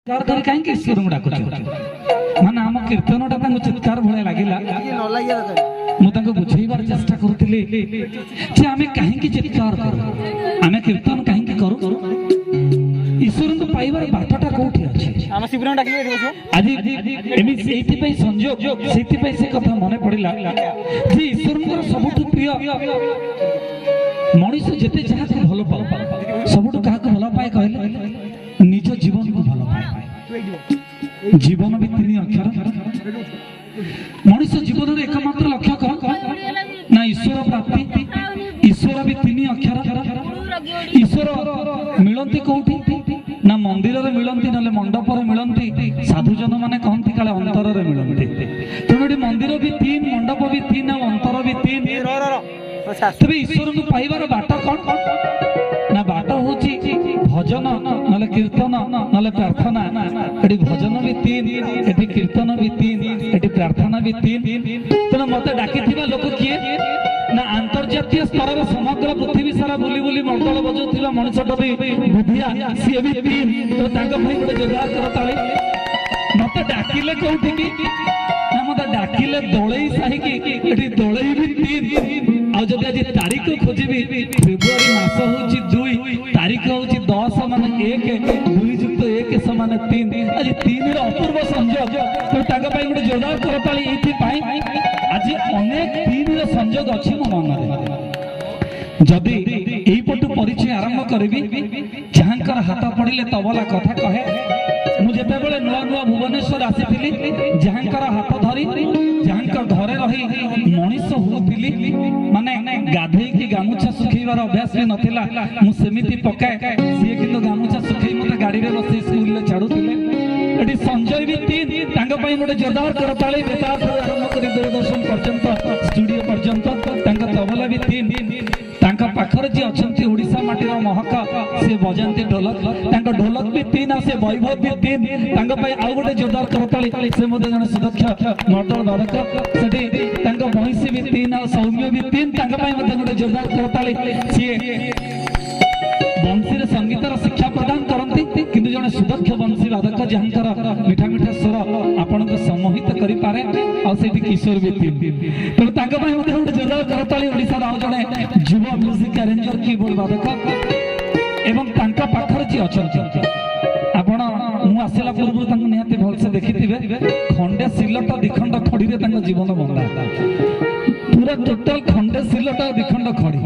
चित्कार कहीं ईश्वर को डाकुच माने आम कीर्तनटा चित्कार भाया लगे मुझे बुझेबार चेष्टा करुली जे आम कहीं चित्कार करूँ आम कीर्तन कहीं करूँ ईश्वर को पाइबार बाटटा कौटी अच्छी आज संजोग से कथा मन पड़ा जे ईश्वर सबुठ प्रिय मनीष जिते जहाँ भल पाओ सबुठ क्या भल पाए कहले निज जीवन को भल पाए जीवन भी तीन अक्षर मनीष जीवन एकमात्र लक्ष्य कौन ना ईश्वर प्राप्ति ईश्वर भी तीन अक्षर ईश्वर मिलती कौटी ना मंदिर में मिलती ना मंडप मिलती साधुजन मैंने कहती काले अंतर में मिलती तेणु मंदिर भी तीन मंडप भी तीन अंतर भी तीन तेज ईश्वर को पाइबार बाट कौन ना बाट हूँ भजन ना कीर्तन ना प्रार्थना ये भजन भी तीन ये कीर्तन भी तीन ये प्रार्थना भी तीन तेना मत डाकी लोक किए ना अंतर्जातीय स्तर में समग्र पृथ्वी सारा बुली बुली मर्दल बजाऊा मनुष्यटा भी बुधिया सी भी तीन तो गोटे जोगार कर ताली मत डाकिले कौटी ना मत डाकिले दौड़ई साहिकी दौड़ई भी तीन आज तारीख खोजी फेब्रुआरी मास हूँ 2 तारीख हूँ 10 मान 1 2 युक्त 1 समान 3 आज 3 अपूर्व संजोग तो गोटे जोरदार करताली ये आज अनेक 3 संजोग अच्छी मो मन जदि यही पटु परिचय आरंभ करी जहाँ हाथ पड़े तबला कथा कहे मुझे नुआ नुआ भुवनेश्वर आसी जहाँ हाथ धरी जहाँ घरे रही मनीष होती माने गाधे की गामुछा सुखेबार अभ्यास भी नाला मुझे पकाए सी कि गामुछा सुखे मत गाड़ी में बस स्कूल छाड़ुले संजय भी तीन गोटे जोरदार करताली बेताल आरंभ कर दूरदर्शन पर्यंत स्टूडियो पर्यंत तबला भी तीन पाखर जी अच्छा ओडिशा माटीर महक से बजाते ढोलक ढोलक भी तीन आ से वैभव भी तीन आउ गोटे जोरदार करताली से जन सुदक्ष मर्दल बाधक से महिषी भी तीन आ सौम्य भी तीन गोटे जोरदार करताली सी बंशी संगीतर शिक्षा प्रदान करती किंतु जड़े सुदक्ष बंशी बाधक जहाँ मीठा मीठा स्वर आपण को सम्मोहित करें आठी किशोर भी तीन तेणु गोटे जोरदार करताली ओडिशा आउ जड़े युवा म्यूजिक अरेंजर कीबोर्ड बाधक एवं पाखर जी अच्छा आपण आसला पूर्व निहाती भलसे देखिथे खंडे सिलट दिखंड खड़ी जीवन बंधा पूरा टोटाल खंडे सिलट दिखंड खड़ी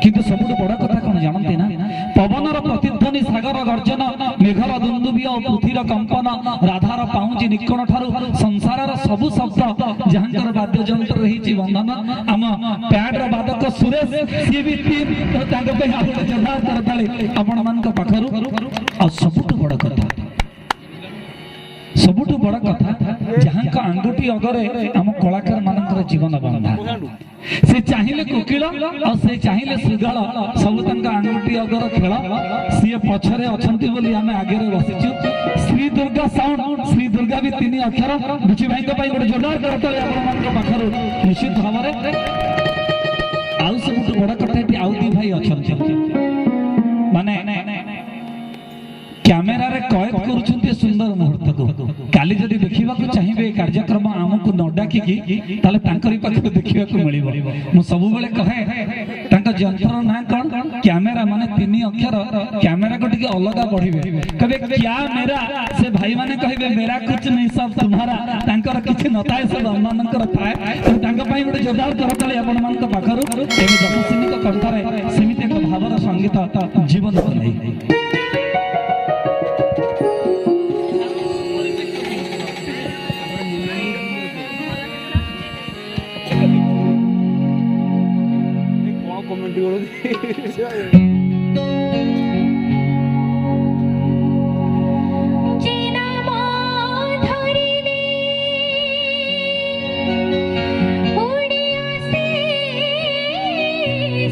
किंतु सबुठ बड़ कथा कौन जानते ना पवनर प्रतिध्वनि सागर गर्जन मेघर दुंदुभि और पृथ्वीर कंपन राधार पाउंजी निकण ठारू संसार सबु शब्द जहांकर वाद्य यंत्र रही बंधन आम पैड्र बाधक सुरेश सी भी तीन जोरदार करताली आपण मान पाखरु सबुठ बड़ कथा सबुठ बड़ कथा जहाँ आंगुठी अगरे आम कलाकार मानकर जीवन बंधा से चाहिए कोकिल और से चाहिए सुगाल सब आंगुठी अगर खेल सी पछरे अच्छा आम आगे बसीचु श्री दुर्गा साउंड श्री दुर्गा भी तीन अक्षर बुची भाई गोटे जोरदार करते पाखर निश्चित भाव आउ सब बड़ कथा आउ दी भाई अच्छा माने कैमेरा रे कैद करुछन्ते सुंदर मुहूर्त को काली जदि देखिबा को चाहिबे कार्यक्रम आमको न डाकिकी ताले तांकरी पाखु देखिबा को मिलिबो मु सब बेले कहे तांका यंत्र ना कोन कैमेरा माने तीन अक्षर कैमेरा को टिके अलगा बढ़िबे कबे क्या मेरा से भाई माने कहिबे मेरा कुछ नहीं सब तुम्हारा तांकर किछ नताय सब मानकर थाए तो तांका पई गोटे जोरदार करताली आपण मान को पाखरु एमे जपसिनी को कंठारे समिति को भावर संगीत जीवन बनै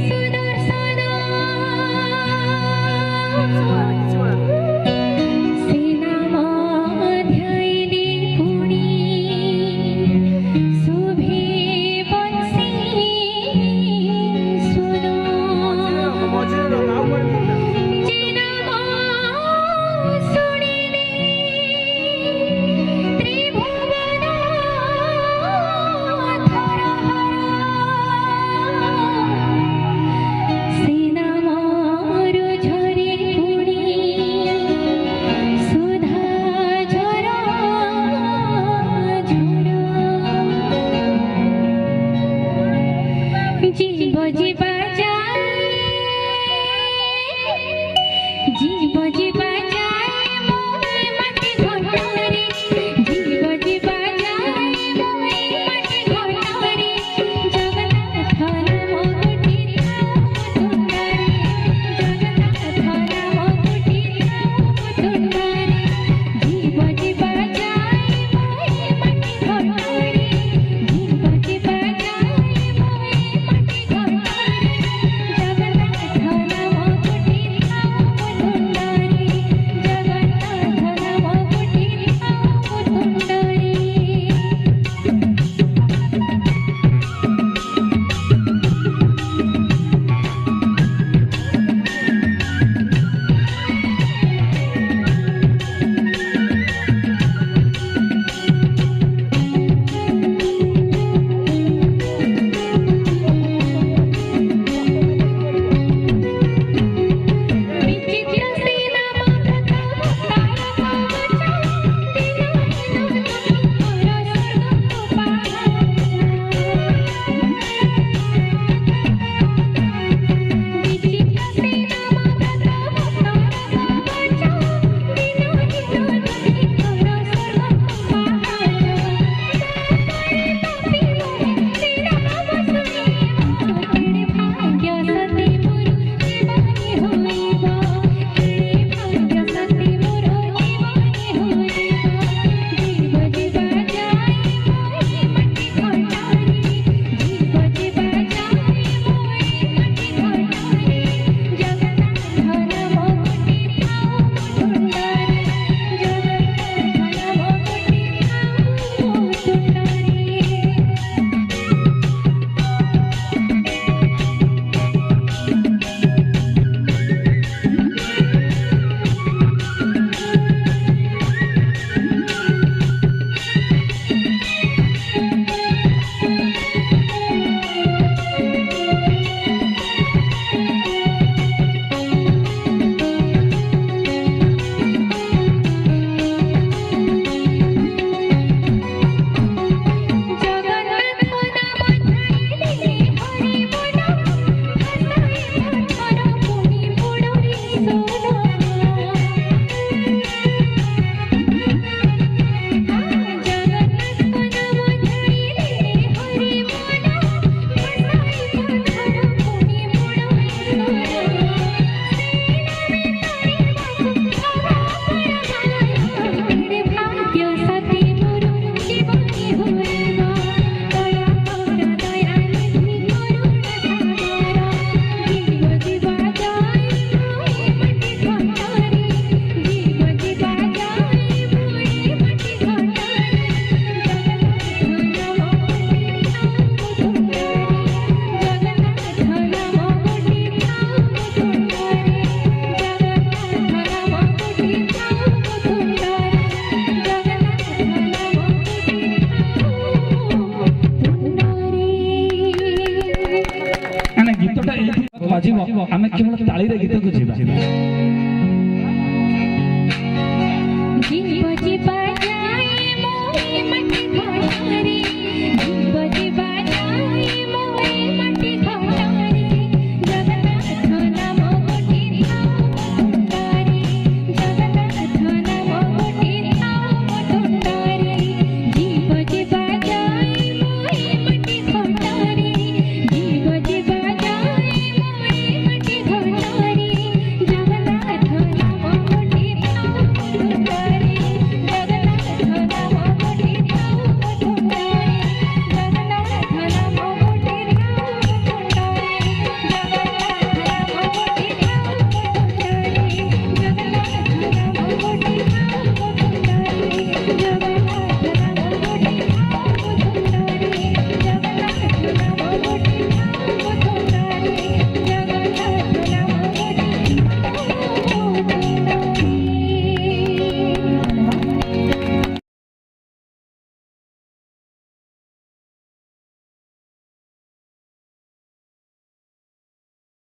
सुदर्शन आमे केवल ताली रे गीत को जीवा जीव जीवा